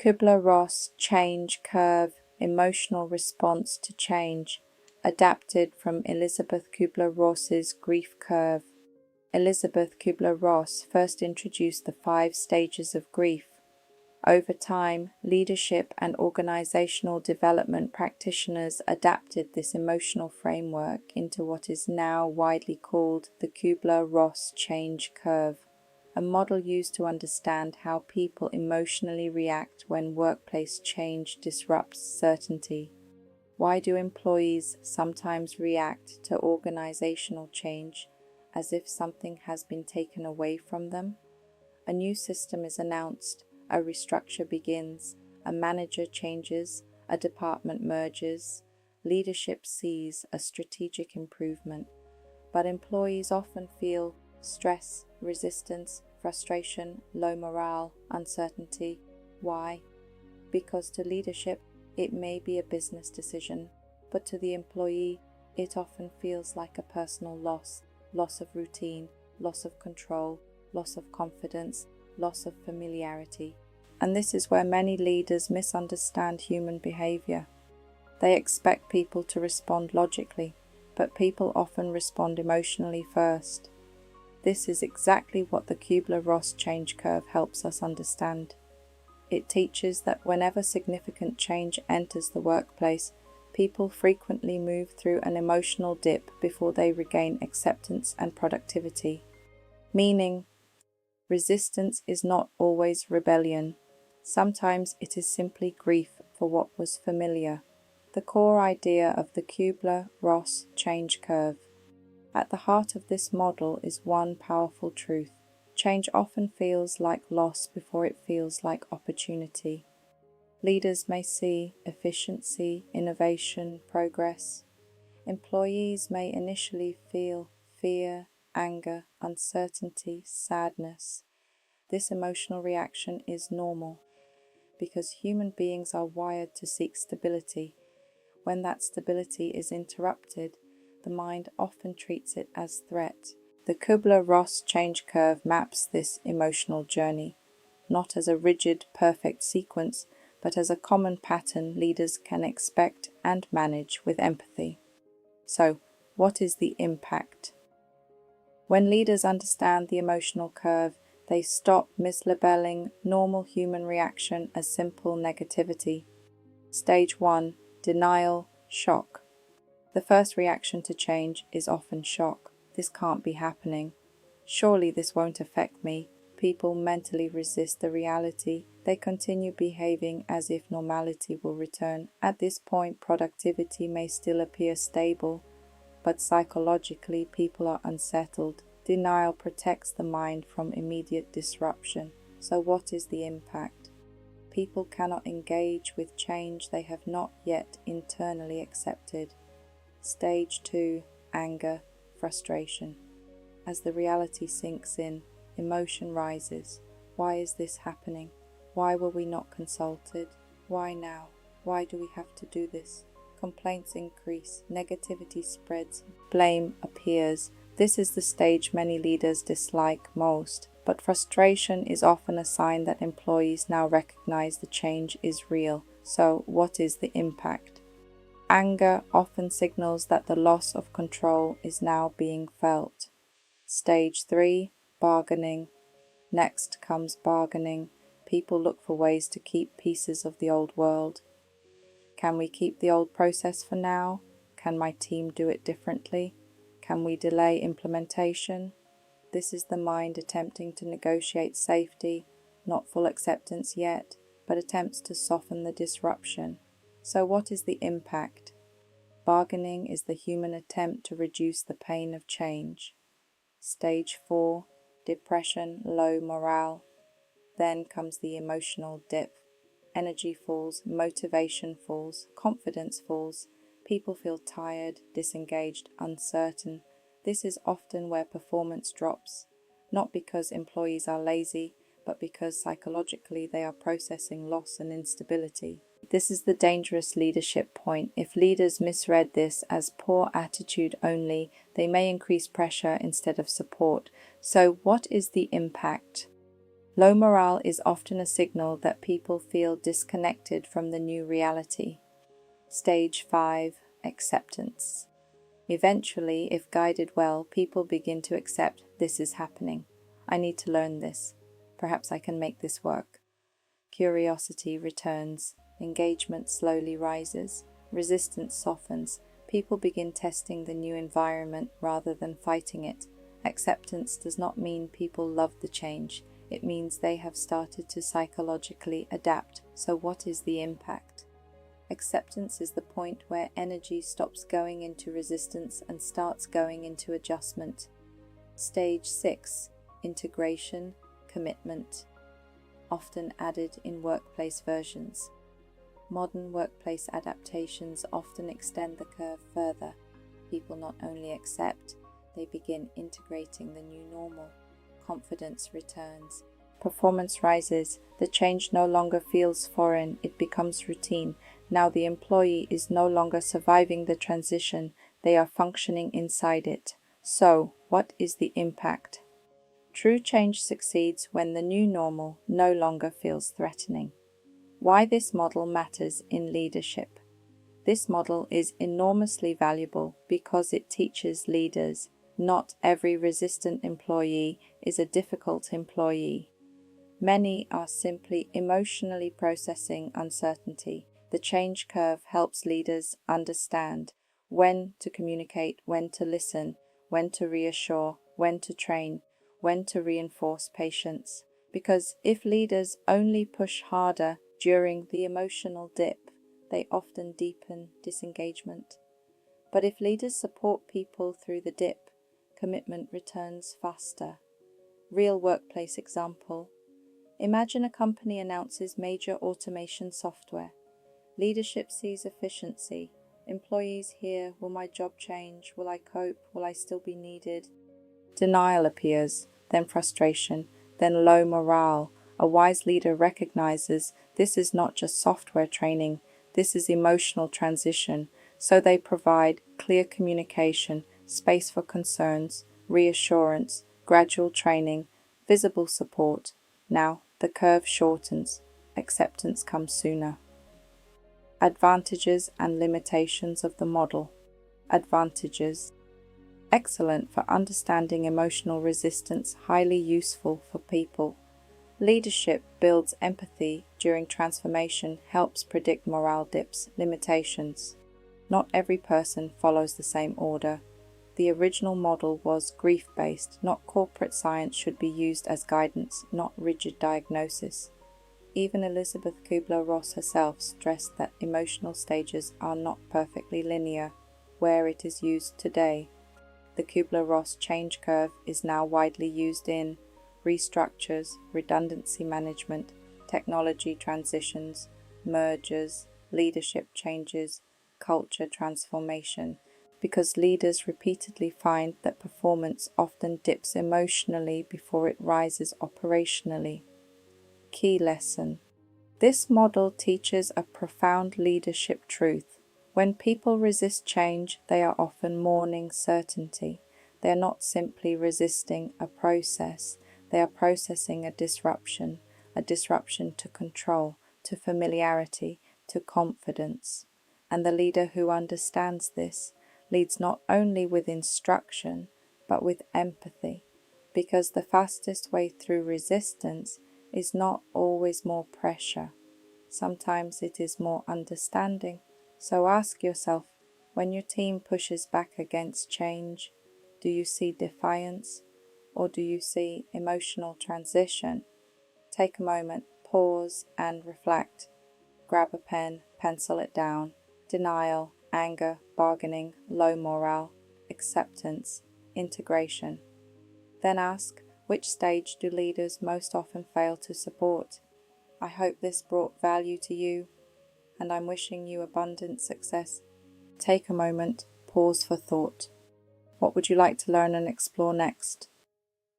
Kubler-Ross change curve, emotional response to change, adapted from Elizabeth Kubler-Ross's grief curve. Elizabeth Kubler-Ross first introduced the 5 stages of grief. Over time, leadership and organizational development practitioners adapted this emotional framework into what is now widely called the Kubler-Ross change curve, a model used to understand how people emotionally react when workplace change disrupts certainty. Why do employees sometimes react to organizational change as if something has been taken away from them? A new system is announced, a restructure begins, a manager changes, a department merges, leadership sees a strategic improvement, but employees often feel stress, resistance, frustration, low morale, uncertainty. Why? Because to leadership, it may be a business decision, but to the employee, it often feels like a personal loss of routine, loss of control, loss of confidence, loss of familiarity. And this is where many leaders misunderstand human behavior. They expect people to respond logically, but people often respond emotionally first. This is exactly what the Kubler-Ross change curve helps us understand. It teaches that whenever significant change enters the workplace, people frequently move through an emotional dip before they regain acceptance and productivity. Meaning, resistance is not always rebellion. Sometimes it is simply grief for what was familiar. The core idea of the Kubler-Ross change curve. At the heart of this model is one powerful truth. Change often feels like loss before it feels like opportunity. Leaders may see efficiency, innovation, progress. Employees may initially feel fear, anger, uncertainty, sadness. This emotional reaction is normal because human beings are wired to seek stability. When that stability is interrupted, the mind often treats it as threat. The Kubler-Ross change curve maps this emotional journey, not as a rigid, perfect sequence, but as a common pattern leaders can expect and manage with empathy. So, what is the impact? When leaders understand the emotional curve, they stop mislabeling normal human reaction as simple negativity. Stage 1. Denial, shock. The first reaction to change is often shock. This can't be happening. Surely this won't affect me. People mentally resist the reality. They continue behaving as if normality will return. At this point, productivity may still appear stable, but psychologically people are unsettled. Denial protects the mind from immediate disruption. So what is the impact? People cannot engage with change they have not yet internally accepted. Stage 2. Anger, frustration. As the reality sinks in, emotion rises. Why is this happening? Why were we not consulted? Why now? Why do we have to do this? Complaints increase, negativity spreads, blame appears. This is the stage many leaders dislike most, but frustration is often a sign that employees now recognize the change is real. So, what is the impact? Anger often signals that the loss of control is now being felt. Stage 3. Bargaining. Next comes bargaining. People look for ways to keep pieces of the old world. Can we keep the old process for now? Can my team do it differently? Can we delay implementation? This is the mind attempting to negotiate safety, not full acceptance yet, but attempts to soften the disruption. So what is the impact? Bargaining is the human attempt to reduce the pain of change. Stage 4. Depression, low morale. Then comes the emotional dip. Energy falls, motivation falls, confidence falls. People feel tired, disengaged, uncertain. This is often where performance drops, not because employees are lazy, but because psychologically they are processing loss and instability. This is the dangerous leadership point. If leaders misread this as poor attitude only, they may increase pressure instead of support. So what is the impact? Low morale is often a signal that people feel disconnected from the new reality. Stage 5. Acceptance. Eventually, if guided well, people begin to accept this is happening. I need to learn this. Perhaps I can make this work. Curiosity returns. Engagement slowly rises. Resistance softens. People begin testing the new environment rather than fighting it. Acceptance does not mean people love the change. It means they have started to psychologically adapt. So what is the impact? Acceptance is the point where energy stops going into resistance and starts going into adjustment. Stage 6. Integration, commitment. Often added in workplace versions. Modern workplace adaptations often extend the curve further. People not only accept, they begin integrating the new normal. Confidence returns. Performance rises. The change no longer feels foreign, it becomes routine. Now the employee is no longer surviving the transition, they are functioning inside it. So, what is the impact? True change succeeds when the new normal no longer feels threatening. Why this model matters in leadership. This model is enormously valuable because it teaches leaders not every resistant employee is a difficult employee. Many are simply emotionally processing uncertainty. The change curve helps leaders understand when to communicate, when to listen, when to reassure, when to train, when to reinforce patience. Because if leaders only push harder during the emotional dip, they often deepen disengagement. But if leaders support people through the dip, commitment returns faster. Real workplace example. Imagine a company announces major automation software. Leadership sees efficiency. Employees hear, will my job change? Will I cope? Will I still be needed? Denial appears, then frustration, then low morale. A wise leader recognizes this is not just software training, this is emotional transition. So they provide clear communication, space for concerns, reassurance, gradual training, visible support. Now the curve shortens, acceptance comes sooner. Advantages and limitations of the model. Advantages. Excellent for understanding emotional resistance, highly useful for people. Leadership builds empathy during transformation, helps predict morale dips. Limitations. Not every person follows the same order. The original model was grief-based, not corporate science should be used as guidance, not rigid diagnosis. Even Elizabeth Kubler-Ross herself stressed that emotional stages are not perfectly linear, where it is used today. The Kubler-Ross change curve is now widely used in restructures, redundancy management, technology transitions, mergers, leadership changes, culture transformation, because leaders repeatedly find that performance often dips emotionally before it rises operationally. Key lesson. This model teaches a profound leadership truth. When people resist change, they are often mourning certainty. They are not simply resisting a process, they are processing a disruption to control, to familiarity, to confidence. And the leader who understands this leads not only with instruction, but with empathy, because the fastest way through resistance is not always more pressure. Sometimes it is more understanding. So ask yourself, when your team pushes back against change, do you see defiance or do you see emotional transition? Take a moment, pause and reflect. Grab a pen, pencil it down. Denial, anger, bargaining, low morale, acceptance, integration. Then ask, which stage do leaders most often fail to support? I hope this brought value to you, and I'm wishing you abundant success. Take a moment, pause for thought. What would you like to learn and explore next?